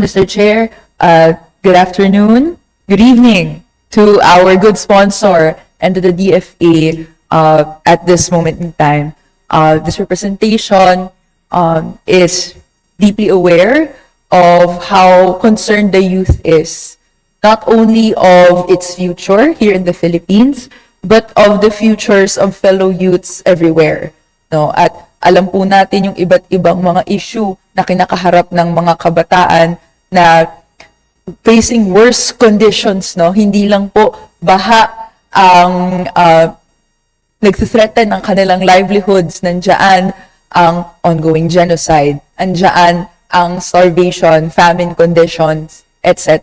Mr. Chair. Good afternoon, good evening to our good sponsor and to the DFA at this moment in time. This representation is deeply aware of how concerned the youth is, not only of its future here in the Philippines, but of the futures of fellow youths everywhere. No? At alam po natin yung iba't ibang mga issue na kinakaharap ng mga kabataan na facing worse conditions, no? Hindi lang po baha ang nagthreaten ng kanilang livelihoods, nandiyan ang ongoing genocide, nandiyan ang starvation, famine conditions, etc.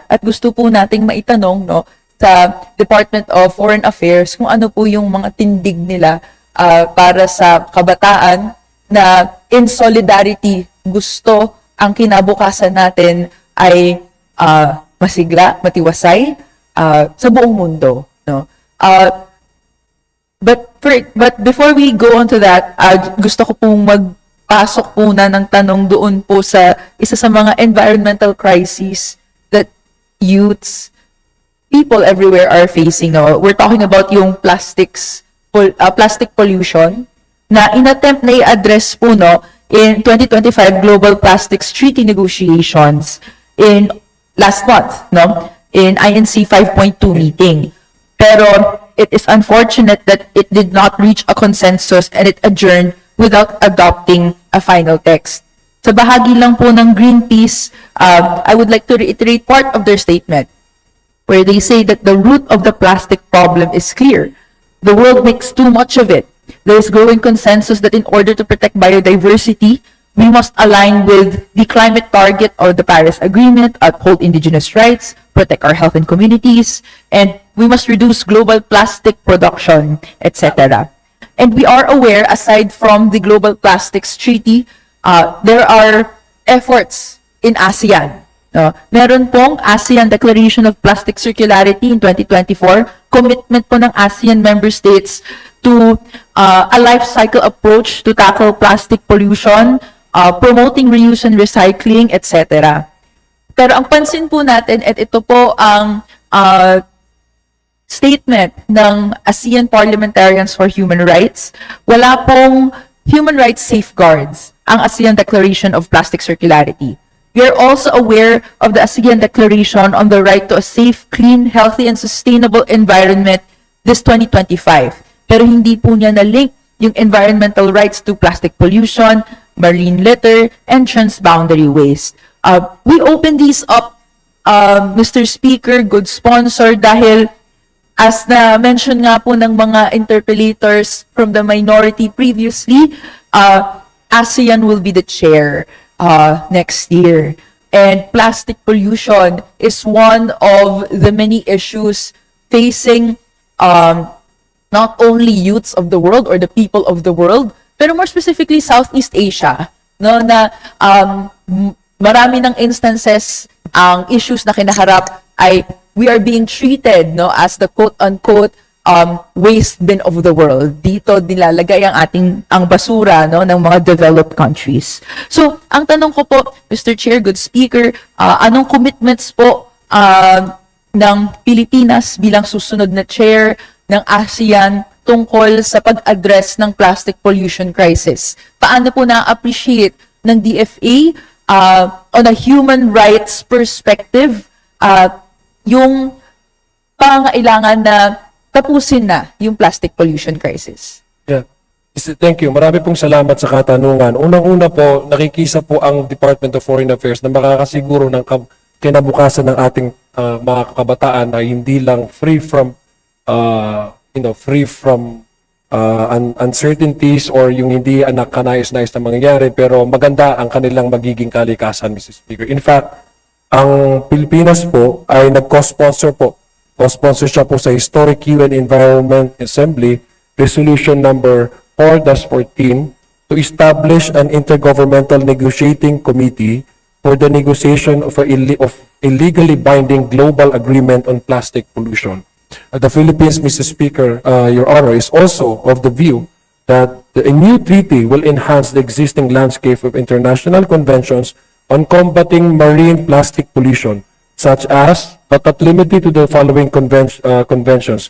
At gusto po nating maitanong, no, sa Department of Foreign Affairs kung ano po yung mga tindig nila para sa kabataan na in solidarity gusto ang kinabukasan natin ay masigla, matiwasay sa buong mundo, no? But before we go on to that, gusto ko pong magpasok muna ng tanong doon po sa isa sa mga environmental crises that youths, people everywhere are facing. No? We're talking about yung plastic pollution na inattempt na i-address po, no, in 2025 Global Plastics Treaty Negotiations in last month, no, in INC 5.2 meeting. Pero it is unfortunate that it did not reach a consensus and it adjourned without adopting a final text. Sa bahagi lang po ng Greenpeace, I would like to reiterate part of their statement where they say that the root of the plastic problem is clear. The world makes too much of it. There is growing consensus that in order to protect biodiversity, we must align with the climate target or the Paris Agreement, uphold indigenous rights, protect our health and communities, and we must reduce global plastic production, etc. And we are aware, aside from the Global Plastics Treaty, there are efforts in ASEAN. Meron pong ASEAN Declaration of Plastic Circularity in 2024, commitment po ng ASEAN member states to a life cycle approach to tackle plastic pollution, promoting reuse and recycling, etc. Pero ang pansin po natin, at ito po ang statement ng ASEAN Parliamentarians for Human Rights, wala pong human rights safeguards ang ASEAN Declaration of Plastic Circularity. We are also aware of the ASEAN Declaration on the Right to a Safe, Clean, Healthy, and Sustainable Environment this 2025. Pero hindi po niya na-link yung environmental rights to plastic pollution, marine litter, and transboundary waste. We open these up, Mr. Speaker, good sponsor, dahil as na-mention nga po ng mga interpellators from the minority previously, ASEAN will be the chair next year. And plastic pollution is one of the many issues facing not only youths of the world or the people of the world, pero more specifically Southeast Asia, no, na marami ng instances ang issues na kinaharap ay we are being treated, no, as the quote-unquote waste bin of the world. Dito nilalagay ang basura, no, ng mga developed countries. So, ang tanong ko po, Mr. Chair, good speaker, anong commitments po ng Pilipinas bilang susunod na chair ng ASEAN tungkol sa pag-address ng plastic pollution crisis? Paano po na-appreciate ng DFA on a human rights perspective yung pangailangan na tapusin na yung plastic pollution crisis? Yeah. Thank you. Marami pong salamat sa katanungan. Unang-una po, nakikisa po ang Department of Foreign Affairs na makakasiguro ng kinabukasan ng ating mga kabataan na hindi lang free from uncertainties or yung hindi kanais-nais na mangyayari, pero maganda ang kanilang magiging kalikasan, Mr. Speaker. In fact, ang Pilipinas po ay nag-co-sponsor po. Co-sponsor siya po sa Historic UN Environment Assembly Resolution number 4-14 to establish an intergovernmental negotiating committee for the negotiation of a legally binding global agreement on plastic pollution. The Philippines, Mr. Speaker, Your Honor, is also of the view that a new treaty will enhance the existing landscape of international conventions on combating marine plastic pollution, such as, but not limited to the following conventions,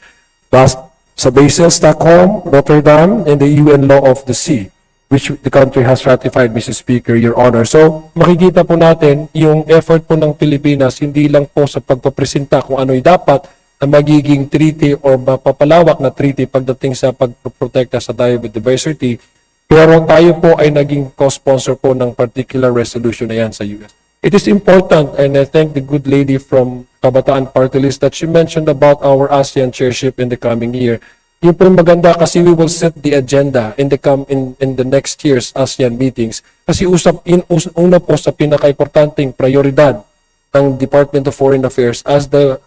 sa Basel, Stockholm, Rotterdam, and the UN Law of the Sea, which the country has ratified, Mrs. Speaker, Your Honor. So, makikita po natin yung effort po ng Pilipinas, hindi lang po sa pagpapresenta kung ano'y dapat na magiging treaty or mapapalawak na treaty pagdating sa pagprotekta sa biodiversity, pero tayo po ay naging co-sponsor po ng particular resolution na yan sa US. It is important, and I thank the good lady from Kabataan Party List that she mentioned about our ASEAN chairship in the coming year. Yung po maganda kasi we will set the agenda in the next year's ASEAN meetings. Kasi una po sa pinaka-importanting prioridad ng Department of Foreign Affairs as the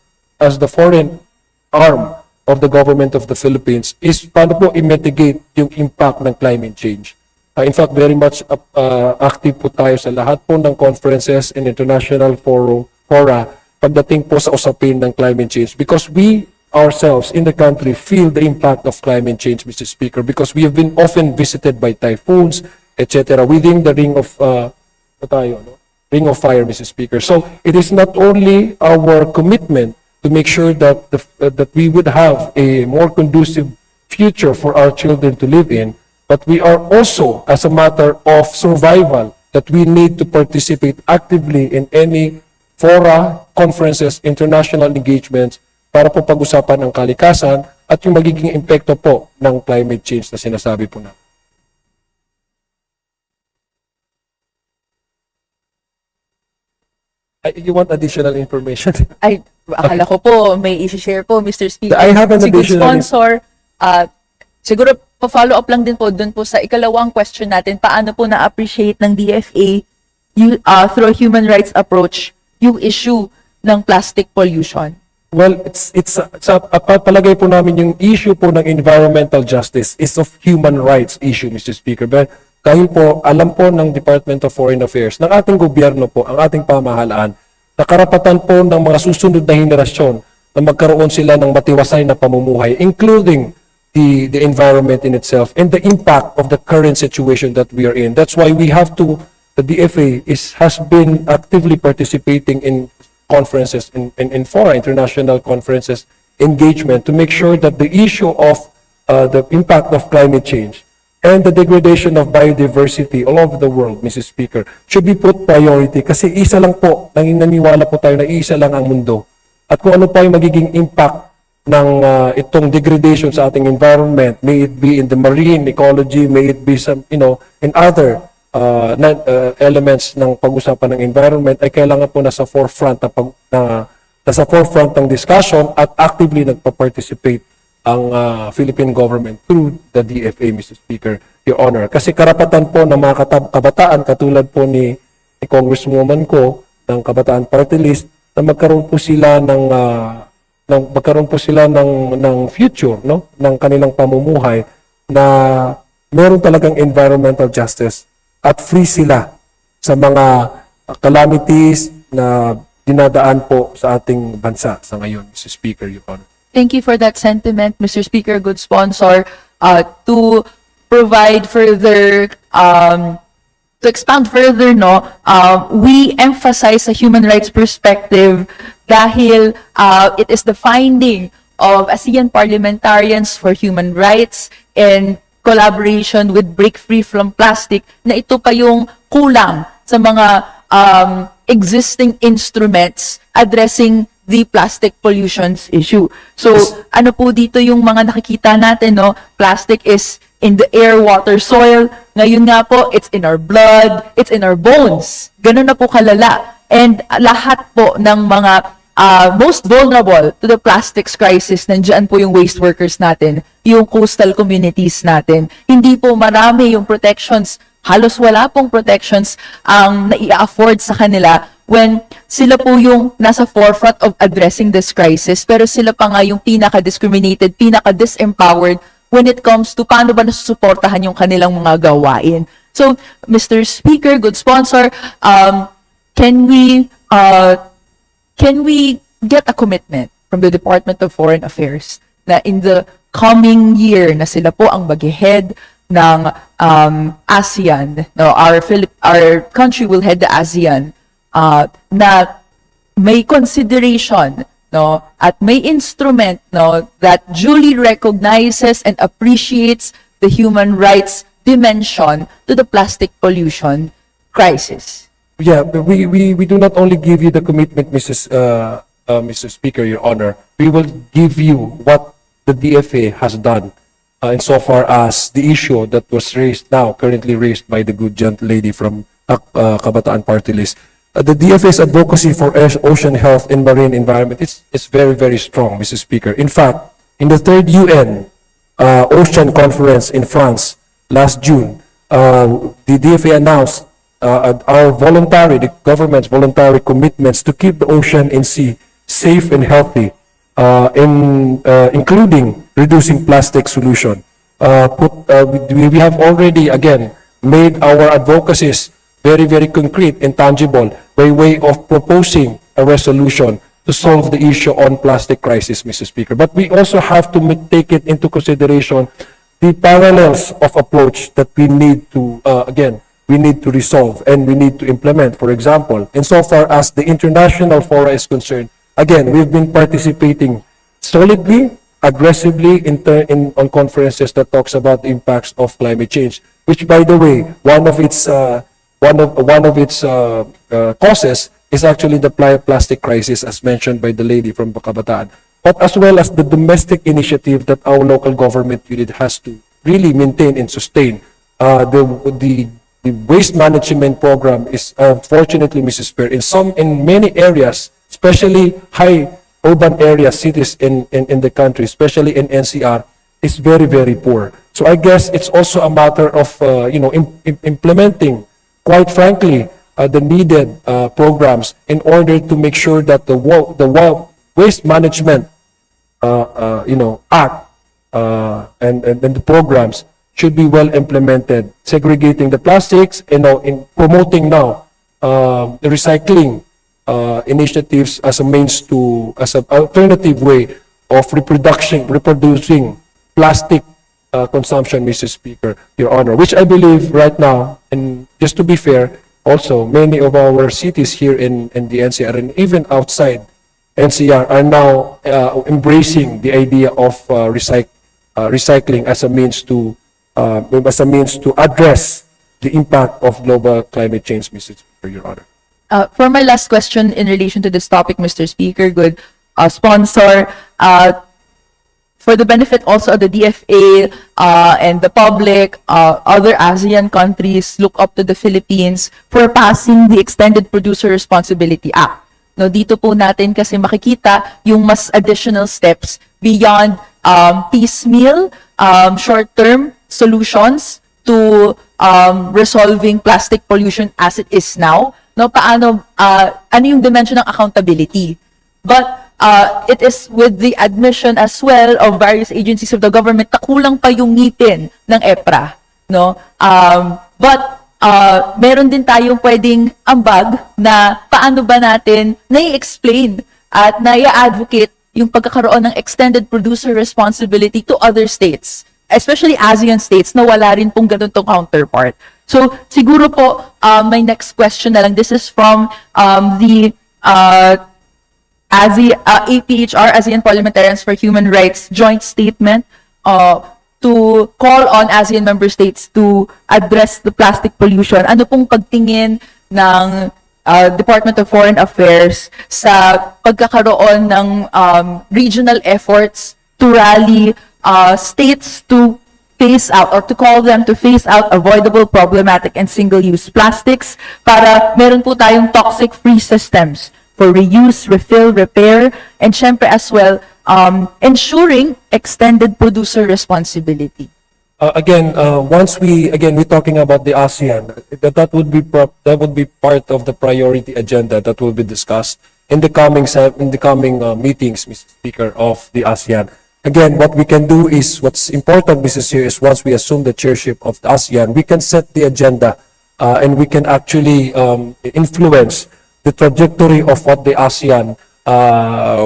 foreign arm of the government of the Philippines is paano po i-mitigate yung impact ng climate change. In fact, very much active po tayo sa lahat po ng conferences and international fora pagdating po sa usapin ng climate change because we ourselves in the country feel the impact of climate change, Mr. Speaker, because we have been often visited by typhoons, etc. within the ring of fire, Mr. Speaker. So it is not only our commitment to make sure that that we would have a more conducive future for our children to live in, but we are also, as a matter of survival, that we need to participate actively in any fora, conferences, international engagements para po pag-usapan ang kalikasan at yung magiging epekto po ng climate change na sinasabi po na. You want additional information? Ay, akala ko po, may i-share po, Mr. Speaker. I have an Si good additional sponsor, siguro, pa-follow up lang din po dun po sa ikalawang question natin, paano po na-appreciate ng DFA through a human rights approach yung issue ng plastic pollution? Well, palagay po namin yung issue po ng environmental justice is of human rights issue, Mr. Speaker. But dahil po, alam po ng Department of Foreign Affairs, ng ating gobyerno po, ang ating pamahalaan, na karapatan po ng mga susunod na henerasyon na magkaroon sila ng matiwasay na pamumuhay, including the environment in itself and the impact of the current situation that we are in. That's why we have to, the DFA has been actively participating in conferences, in fora, international conferences, engagement to make sure that the issue of the impact of climate change and the degradation of biodiversity all over the world, Mrs. Speaker, should be put priority kasi isa lang po, naniniwala po tayo na isa lang ang mundo. At kung ano pa yung magiging impact ng itong degradation sa ating environment, may it be in the marine ecology, may it be some, in other elements ng pag-usapan ng environment ay kailangan po nasa forefront nasa forefront ng discussion at actively nagpa-participate ang Philippine government through the DFA, Mr. Speaker, Your Honor. Kasi karapatan po ng mga kabataan katulad po ni Congresswoman ko ng Kabataan Party List na magkaroon po sila ng future, no, ng kanilang pamumuhay na meron talagang environmental justice at free sila sa mga calamities na dinadaan po sa ating bansa sa ngayon, Mr. Speaker, Your Honor. Thank you for that sentiment, Mr. Speaker, good sponsor, to provide further, to expound further, we emphasize a human rights perspective dahil it is the finding of ASEAN parliamentarians for human rights and collaboration with Break Free from Plastic na ito pa yung kulang sa mga existing instruments addressing the plastic pollutions issue. So, ano po dito yung mga nakikita natin, Plastic is in the air, water, soil. Ngayon nga po, it's in our blood, it's in our bones. Ganun na po kalala. And lahat po ng mga most vulnerable to the plastics crisis, nandiyan po yung waste workers natin, yung coastal communities natin. Hindi po marami yung protections, halos wala pong protections ang nai-afford sa kanila when sila po yung nasa forefront of addressing this crisis, pero sila pa nga yung pinaka-discriminated, pinaka-disempowered when it comes to paano ba nasusuportahan yung kanilang mga gawain. So, Mr. Speaker, good sponsor, can we get a commitment from the Department of Foreign Affairs na in the coming year na sila po ang mag-head ng ASEAN, no, our country will head the ASEAN, na may consideration, no, at may instrument, no, that duly recognizes and appreciates the human rights dimension to the plastic pollution crisis. Yeah, but we do not only give you the commitment, Mr. Speaker, Your Honor. We will give you what the DFA has done insofar as the issue that was currently raised by the good gentle lady from Kabataan Party List. The DFA's advocacy for ocean health and marine environment is very, very strong, Mr. Speaker. In fact, in the third UN Ocean Conference in France last June, the DFA announced the government's voluntary commitments to keep the ocean and sea safe and healthy, including reducing plastic solution. We have already, again, made our advocacies very, very concrete and tangible by way of proposing a resolution to solve the issue on plastic crisis, Mr. Speaker. But we also have to take it into consideration the parallels of approach that we need to, we need to resolve and we need to implement. For example, insofar as the international fora is concerned, again, we've been participating solidly, aggressively on conferences that talks about the impacts of climate change, which, by the way, one of its causes is actually the plastic crisis, as mentioned by the lady from Kabataan, but as well as the domestic initiative that our local government unit has to really maintain and sustain. The waste management program is, fortunately, Mrs. Spear, in many areas, especially high urban areas, cities in the country, especially in NCR, is very, very poor. So I guess it's also a matter of implementing, quite frankly, the needed programs in order to make sure that the waste management act and the programs should be well implemented, segregating the plastics, in promoting now the recycling initiatives as an alternative way of reproducing plastic consumption, Mr. Speaker, Your Honor, which I believe right now, and just to be fair, also many of our cities here in the NCR and even outside NCR are now embracing the idea of recycling as a means to address the impact of global climate change, Mr. Speaker, Your Honor. For my last question in relation to this topic, Mr. Speaker, good sponsor, for the benefit also of the DFA and the public, other ASEAN countries look up to the Philippines for passing the Extended Producer Responsibility Act. No, dito po natin kasi makikita yung mas additional steps beyond piecemeal, short-term solutions to resolving plastic pollution as it is now. No, paano, ano yung dimension ng accountability? But it is with the admission as well of various agencies of the government na kulang pa yung ngipin ng EPRA, no? But meron din tayong pwedeng ambag na paano ba natin nai-explain at nai-advocate yung pagkakaroon ng extended producer responsibility to other states, especially ASEAN states na wala rin pong ganitong counterpart. So siguro po my next question na lang, this is from the APHR, ASEAN Parliamentarians for Human Rights joint statement to call on ASEAN member states to address the plastic pollution. Ano pong pagtingin ng Department of Foreign Affairs sa pagkakaroon ng regional efforts to rally states to phase out or to call them to phase out avoidable, problematic, and single-use plastics para meron po tayong toxic-free systems for reuse, refill, repair, and syempre as well, ensuring extended producer responsibility. We're talking about the ASEAN, that would be part of the priority agenda that will be discussed in the coming meetings, Mr. Speaker, of the ASEAN. Again, what we can do is, what's important, Mrs. Here, is once we assume the chairship of the ASEAN, we can set the agenda and we can actually influence the trajectory of what the ASEAN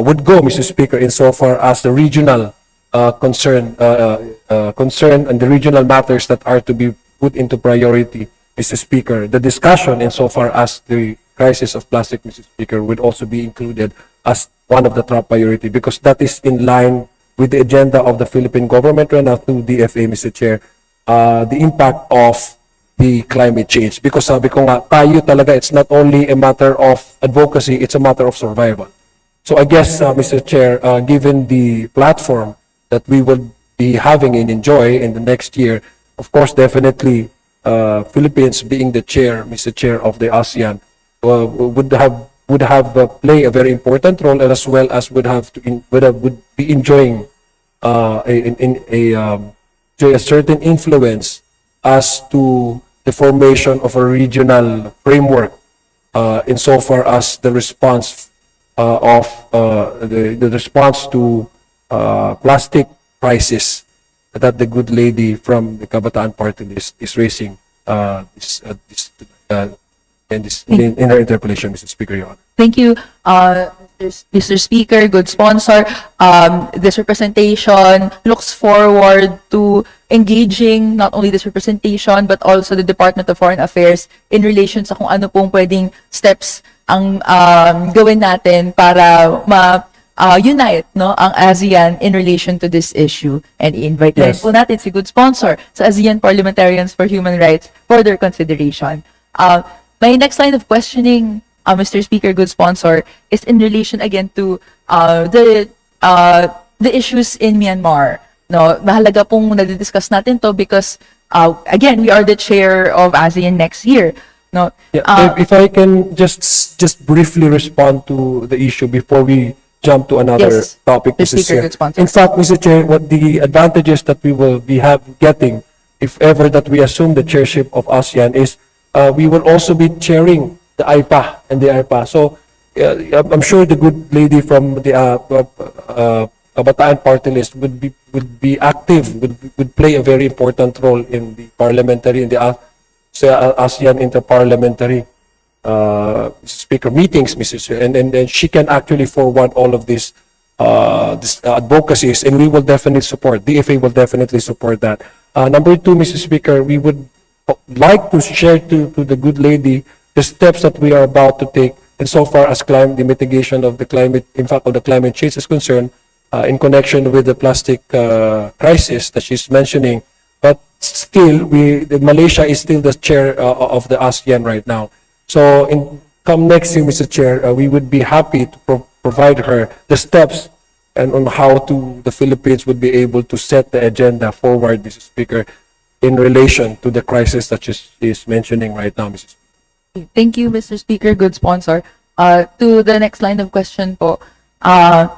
would go, Mr. Speaker, insofar as the regional concern and the regional matters that are to be put into priority, Mr. Speaker. The discussion insofar as the crisis of plastic, Mr. Speaker, would also be included as one of the top priority because that is in line with the agenda of the Philippine government right now through DFA, Mr. Chair, the impact of the climate change. Because sabi ko nga, tayo talaga, it's not only a matter of advocacy, it's a matter of survival. So I guess, Mr. Chair, given the platform that we will be having and enjoy in the next year, of course, definitely, Philippines being the chair, Mr. Chair of the ASEAN, would play a very important role, and as well as would be enjoying a certain influence as to the formation of a regional framework insofar as the response the response to plastic crisis that the good lady from the Kabataan Party List is raising in her interpellation, Mr. Speaker, Your Honor. Thank you, Mr. Speaker, good sponsor. This representation looks forward to engaging not only this representation but also the Department of Foreign Affairs in relation sa kung ano pong pwedeng steps ang gawin natin para unite ang ASEAN in relation to this issue. And i-invite rin po natin si good sponsor sa ASEAN Parliamentarians for Human Rights for their consideration. My next line of questioning, Mr. Speaker, good sponsor, is in relation again to the issues in Myanmar. No, mahalaga pong nadidiscuss natin to because again, we are the chair of ASEAN next year. No, if I can just briefly respond to the issue before we jump to another topic, Mr. Speaker, good sponsor. In fact, Mr. Chair, what the advantages that we will be getting if ever that we assume the chairship of ASEAN is we will also be chairing the IPA and the IPA. So I'm sure the good lady from the Kabataan Party List would be active, would play a very important role in the parliamentary in the ASEAN interparliamentary speaker meetings, Mr. Chair, and she can actually forward all of these advocacies, and we will definitely support. DFA will definitely support that. Number two, Mr. Speaker, we would like to share to the good lady the steps that we are about to take insofar as the mitigation of the climate, impact of the climate change is concerned in connection with the plastic crisis that she's mentioning. But still, Malaysia is still the chair of the ASEAN right now. So come next year, Mr. Chair, we would be happy to provide her the steps and on how the Philippines would be able to set the agenda forward, Mr. Speaker, in relation to the crisis that she is mentioning right now, Mr. Speaker. Thank you, Mr. Speaker, good sponsor. To the next line of question po, the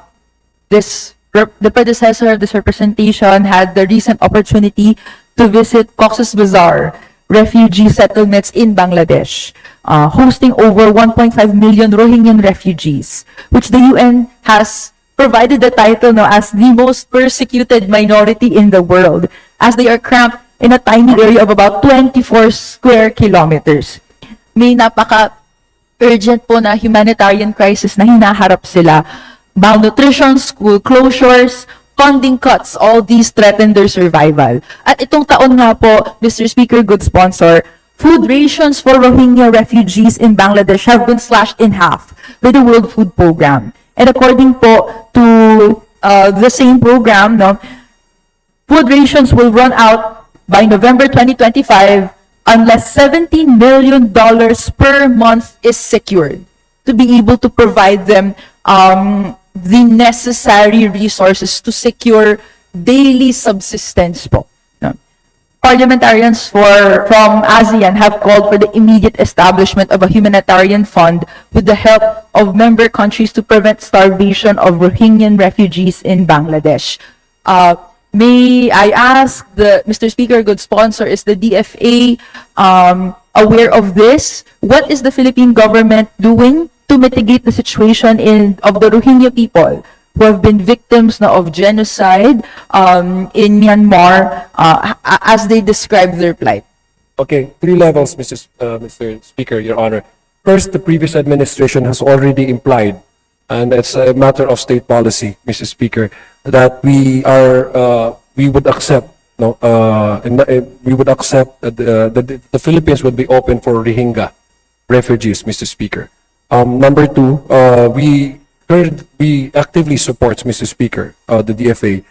predecessor of this representation had the recent opportunity to visit Cox's Bazar refugee settlements in Bangladesh, hosting over 1.5 million Rohingyan refugees, which the UN has provided the title as the most persecuted minority in the world, as they are cramped in a tiny area of about 24 square kilometers. May napaka-urgent po na humanitarian crisis na hinaharap sila. Malnutrition, school closures, funding cuts, all these threaten their survival. At itong taon nga po, Mr. Speaker, good sponsor, food rations for Rohingya refugees in Bangladesh have been slashed in half by the World Food Program. And according po to the same program, food rations will run out by November 2025 unless $17 million per month is secured to be able to provide them the necessary resources to secure daily subsistence po. Parliamentarians from ASEAN have called for the immediate establishment of a humanitarian fund with the help of member countries to prevent starvation of Rohingyan refugees in Bangladesh. May I ask Mr. Speaker, good sponsor, is the DFA aware of this? What is the Philippine government doing to mitigate the situation of the Rohingya people who have been victims of genocide in Myanmar as they describe their plight? Okay, 3 levels, Mr. Speaker, Your Honor. First, the previous administration has already implied, and it's a matter of state policy, Mr. Speaker, that we would accept no, we would accept that the Philippines would be open for Rohingya refugees, Mr. Speaker. Number two, we actively support, Mr. Speaker, the DFA,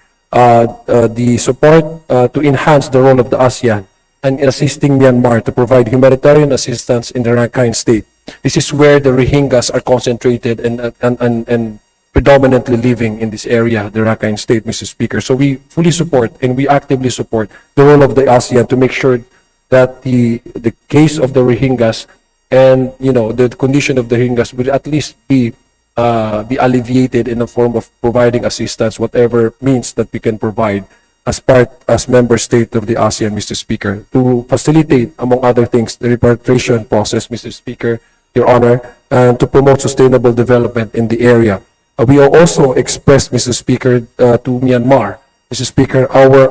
the support to enhance the role of the ASEAN and in assisting Myanmar to provide humanitarian assistance in the Rakhine State. This is where the Rohingyas are concentrated and predominantly living in this area, the Rakhine State, Mr. Speaker. So we fully support and we actively support the role of the ASEAN to make sure that the case of the Rohingyas and the condition of the Rohingyas will at least be alleviated in the form of providing assistance, whatever means that we can provide as member state of the ASEAN, Mr. Speaker, to facilitate, among other things, the repatriation process, Mr. Speaker, Your Honor, and to promote sustainable development in the area. We also expressed, Mr. Speaker, to Myanmar, Mr. Speaker, our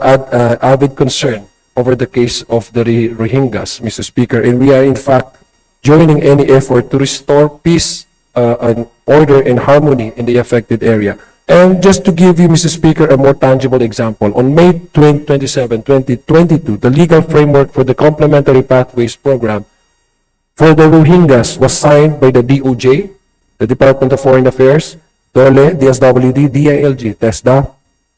avid concern over the case of the Rohingyas, Mr. Speaker, and we are in fact joining any effort to restore peace and order and harmony in the affected area. And just to give you, Mr. Speaker, a more tangible example, on May 27, 2022, the legal framework for the Complementary Pathways Program for the Rohingyas was signed by the DOJ, the Department of Foreign Affairs, DOLE, DSWD, DILG, TESDA,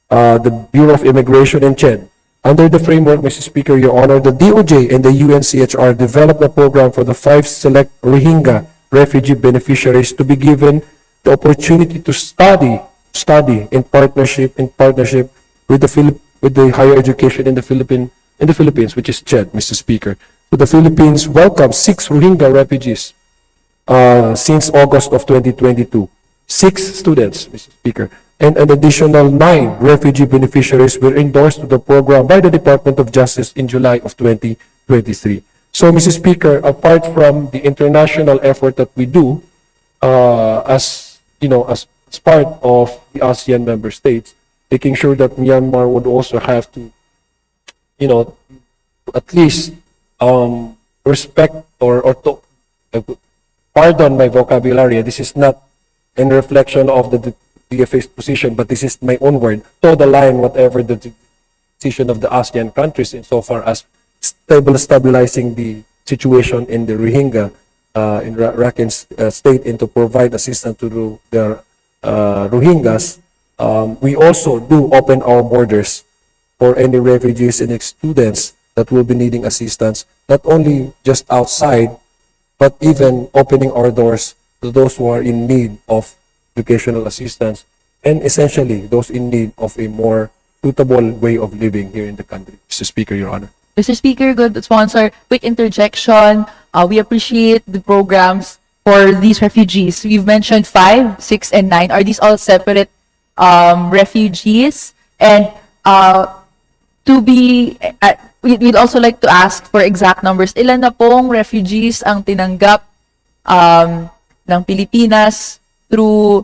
the Bureau of Immigration, and CHED. Under the framework, Mr. Speaker, Your Honor, the DOJ and the UNCHR developed a program for the 5 select Rohingya refugee beneficiaries to be given the opportunity to study in partnership with the higher education in the Philippines, which is CHED, Mr. Speaker. So the Philippines welcomed 6 Rohingya refugees since August of 2022. 6 students, Mr. Speaker, and an additional 9 refugee beneficiaries were endorsed to the program by the Department of Justice in July of 2023. So, Mr. Speaker, apart from the international effort that we do, as part of the ASEAN member states, making sure that Myanmar would also have to, at least respect or to, pardon my vocabulary, this is not in reflection of the DFA's position, but this is my own word, toe the line whatever the decision of the ASEAN countries insofar as stabilizing the situation in the Rohingya in Rakhine State and to provide assistance to the Rohingyas. We also do open our borders for any refugees and students that will be needing assistance, not only just outside, but even opening our doors to those who are in need of educational assistance and essentially those in need of a more suitable way of living here in the country. Mr. Speaker, Your Honor. Mr. Speaker, good sponsor, quick interjection. We appreciate the programs for these refugees. We've mentioned 5, 6, and 9. Are these all separate refugees? And we'd also like to ask for exact numbers. Ilan na pong refugees ang tinanggap ng Pilipinas through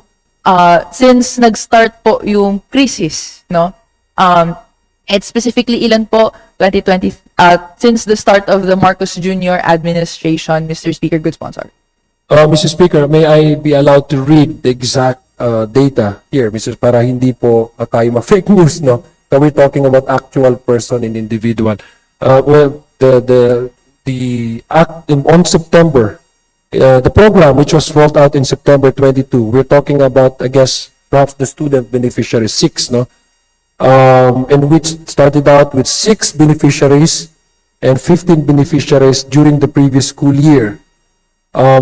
since nag-start po yung crisis, no? And specifically, ilan po 2020 since the start of the Marcos Jr. administration, Mr. Speaker, good sponsor. Mr. Speaker, may I be allowed to read the exact data here, Mr. para hindi po tayo ma-fake news, no? So we're talking about actual person and individual. Well, the act on September, the program which was rolled out in September 22, we're talking about, I guess, perhaps the student beneficiaries, 6, no? And which started out with 6 beneficiaries and 15 beneficiaries during the previous school year.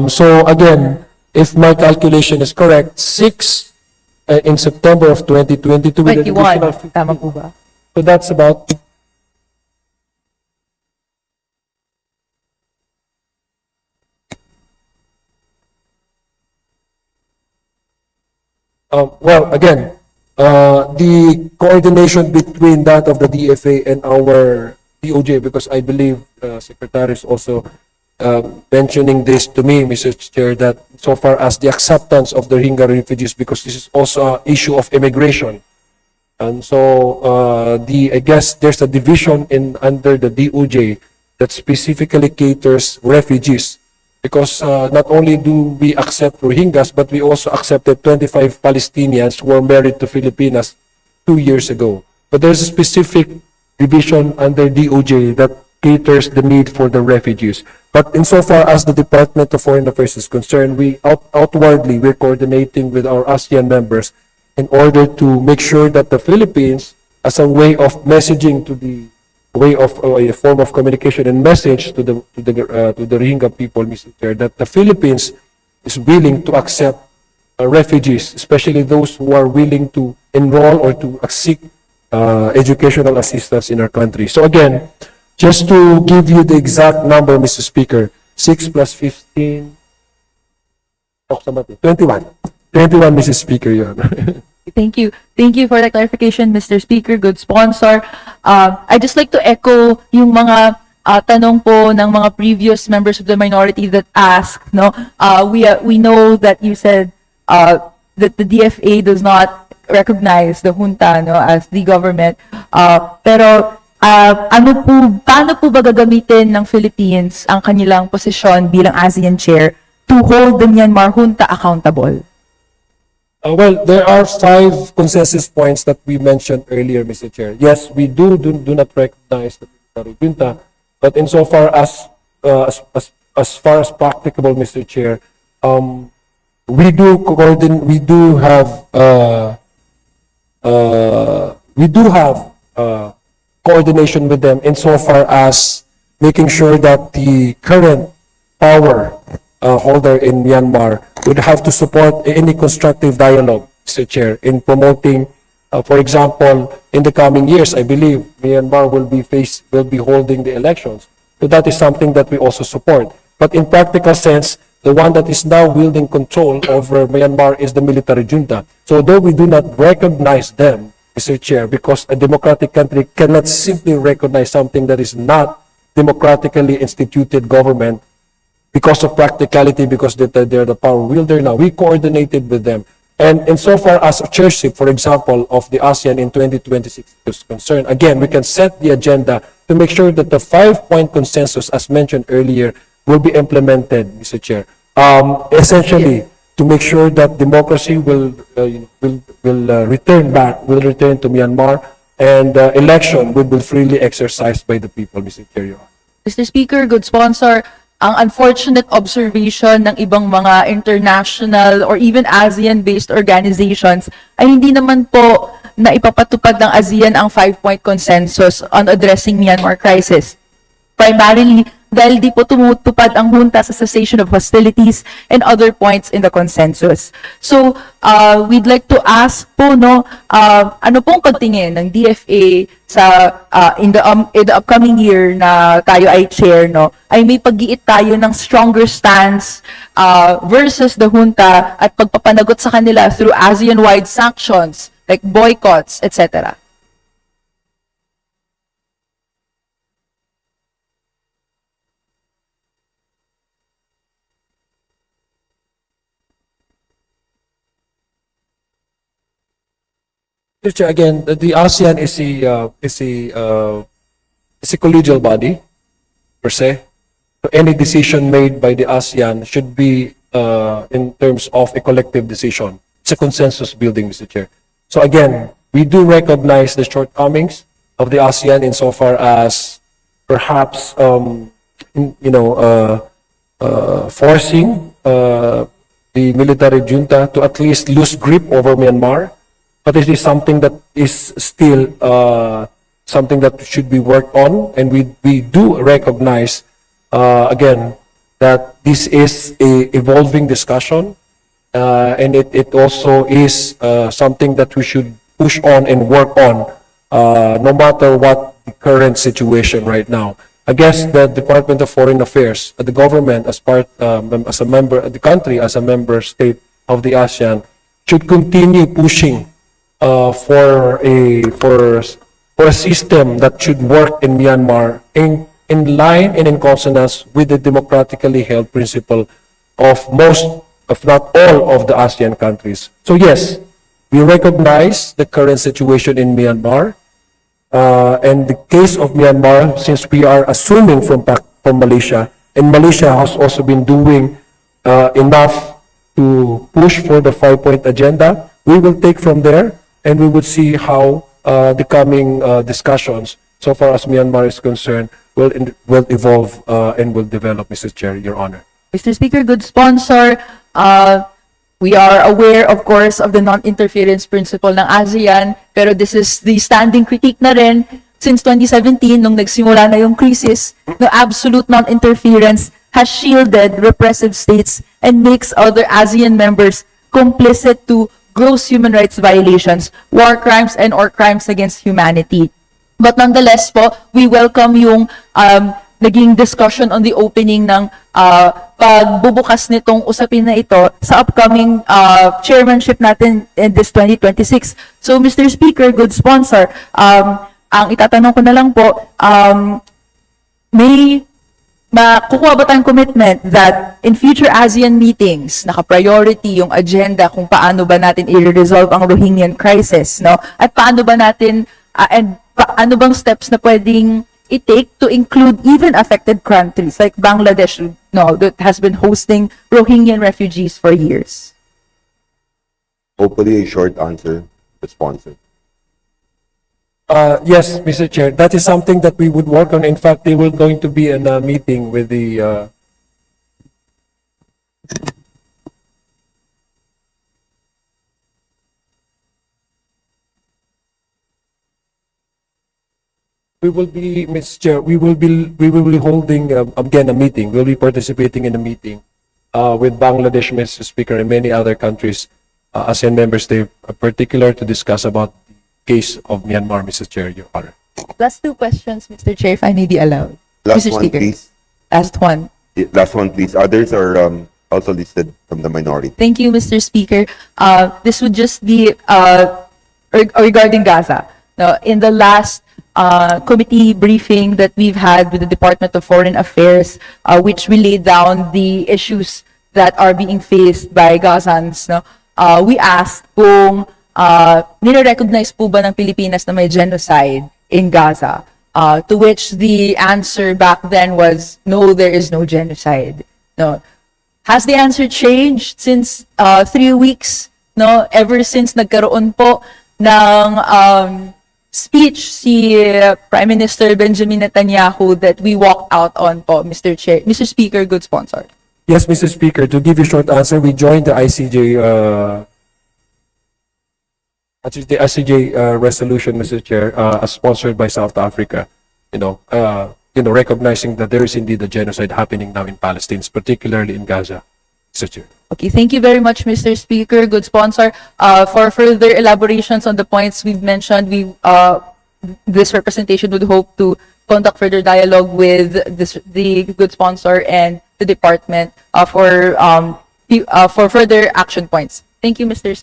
So again, if my calculation is correct, 6 in September of 2022 with an 21, additional 15. tama po ba? So that's about well, again, the coordination between that of the DFA and our DOJ, because I believe Secretary is also mentioning this to me, Mr. Chair, that so far as the acceptance of the Rohingya refugees, because this is also an issue of immigration. And so I guess there's a division under the DOJ that specifically caters refugees. Because not only do we accept Rohingyas, but we also accepted 25 Palestinians who were married to Filipinas 2 years ago. But there's a specific division under DOJ that caters the need for the refugees. But insofar as the Department of Foreign Affairs is concerned, outwardly, we're coordinating with our ASEAN members in order to make sure that the Philippines, as a way of messaging to the way of a form of communication and message to the Rohingya people, Mr. Chair, that the Philippines is willing to accept refugees, especially those who are willing to enroll or to seek educational assistance in our country. So again, just to give you the exact number, Mr. Speaker, 6 plus 15, 21. 21, Mrs. Speaker, yun. Thank you. Thank you for the clarification, Mr. Speaker. Good sponsor. I'd just like to echo yung mga tanong po ng mga previous members of the minority that asked, no? We know that you said that the DFA does not recognize the junta, no, as the government. Pero paano po ba gagamitin ng Philippines ang kanilang posisyon bilang ASEAN chair to hold the Myanmar junta accountable? Well, there are 5 consensus points that we mentioned earlier, Mr. Chair. Yes, we do not recognize the military junta, but insofar as far as practicable, Mr. Chair, we do have coordination with them insofar as making sure that the current power holder in Myanmar would have to support any constructive dialogue, Mr. Chair, in promoting, for example, in the coming years, I believe Myanmar will be holding the elections. So that is something that we also support. But in practical sense, the one that is now wielding control over Myanmar is the military junta. So though we do not recognize them, Mr. Chair, because a democratic country cannot simply recognize something that is not democratically instituted government, because of practicality, because they're the power wielder now. We coordinated with them. And insofar as chairship, for example, of the ASEAN in 2026 is concerned, again, we can set the agenda to make sure that the 5-point consensus, as mentioned earlier, will be implemented, Mr. Chair. Essentially, to make sure that democracy will return to Myanmar, and election will be freely exercised by the people, Mr. Chair. Mr. Speaker, good sponsor, ang unfortunate observation ng ibang mga international or even ASEAN-based organizations ay hindi naman po na ipapatupad ng ASEAN ang 5-point consensus on addressing Myanmar crisis. Primarily, dahil di po tumutupad ang junta sa cessation of hostilities and other points in the consensus. So, we'd like to ask po, no, ano pong pagtingin ng DFA sa in the upcoming year na tayo ay chair, no, ay may pag-iit tayo ng stronger stance versus the junta at pagpapanagot sa kanila through ASEAN-wide sanctions like boycotts, etc. Again, the ASEAN is a collegial body per se. So any decision made by the ASEAN should be in terms of a collective decision. It's a consensus building, Mr. Chair. So again, we do recognize the shortcomings of the ASEAN insofar as perhaps forcing the military junta to at least lose grip over Myanmar. But it is something that is still something that should be worked on, and we do recognize again that this is a evolving discussion, and it also is something that we should push on and work on, no matter what the current situation right now. I guess the Department of Foreign Affairs, the government as a member, the country as a member state of the ASEAN, should continue pushing for a system that should work in Myanmar in line and in consonance with the democratically held principle of most, if not all, of the ASEAN countries. So yes, we recognize the current situation in Myanmar, and the case of Myanmar, since we are assuming from Malaysia, and Malaysia has also been doing enough to push for the 5-point agenda, we will take from there, and we would see how the coming discussions so far as Myanmar is concerned, will evolve and will develop, Mr. Chair, Your Honor. Mr. Speaker, good sponsor. We are aware, of course, of the non-interference principle ng ASEAN, pero this is the standing critique na rin since 2017, nung nagsimula na yung crisis, no absolute non-interference has shielded repressive states and makes other ASEAN members complicit to gross human rights violations, war crimes, and or crimes against humanity. But nonetheless po, we welcome yung naging discussion on the opening ng pagbubukas nitong usapin na ito sa upcoming chairmanship natin in this 2026. So, Mr. Speaker, good sponsor, ang itatanong ko na lang po, may makukuha ba tayong commitment that in future ASEAN meetings, naka-priority yung agenda kung paano ba natin i-resolve ang Rohingyan crisis, no? At paano ba natin, ano bang steps na pwedeng i-take to include even affected countries like Bangladesh, no, that has been hosting Rohingyan refugees for years? Hopefully a short answer, the sponsor. Yes, Mr. Chair, that is something that we would work on. In fact, they were going to be in a meeting with the we will be, Mr. Chair, we will be holding again a meeting. We'll be participating in a meeting with Bangladesh, Mr. Speaker, and many other countries, ASEAN members, they particular to discuss about the case of Myanmar, Mr. Chair, Your Honor. Last two questions, Mr. Chair, if I may be allowed. Last Mr. one, Speaker. please. Last one. Last one, please. Others are also listed from the minority. Thank you, Mr. Speaker. This would just be regarding Gaza. Now, in the last committee briefing that we've had with the Department of Foreign Affairs, which we laid down the issues that are being faced by Gazans, no? We asked kung nire-recognize po ba ng Pilipinas na may genocide in Gaza? To which the answer back then was, no, there is no genocide. No. Has the answer changed since 3 weeks? No, ever since nagkaroon po ng speech si Prime Minister Benjamin Netanyahu that we walked out on po, Mr. Chair, Mr. Speaker, good sponsor. Yes, Mr. Speaker, to give you a short answer, we joined the ICJ resolution, Mr. Chair, sponsored by South Africa, recognizing that there is indeed a genocide happening now in Palestine, particularly in Gaza, Mr. Chair. Okay, thank you very much, Mr. Speaker. Good sponsor. For further elaborations on the points we've mentioned, this representation would hope to conduct further dialogue with the good sponsor and the department for further action points. Thank you, Mr. Speaker.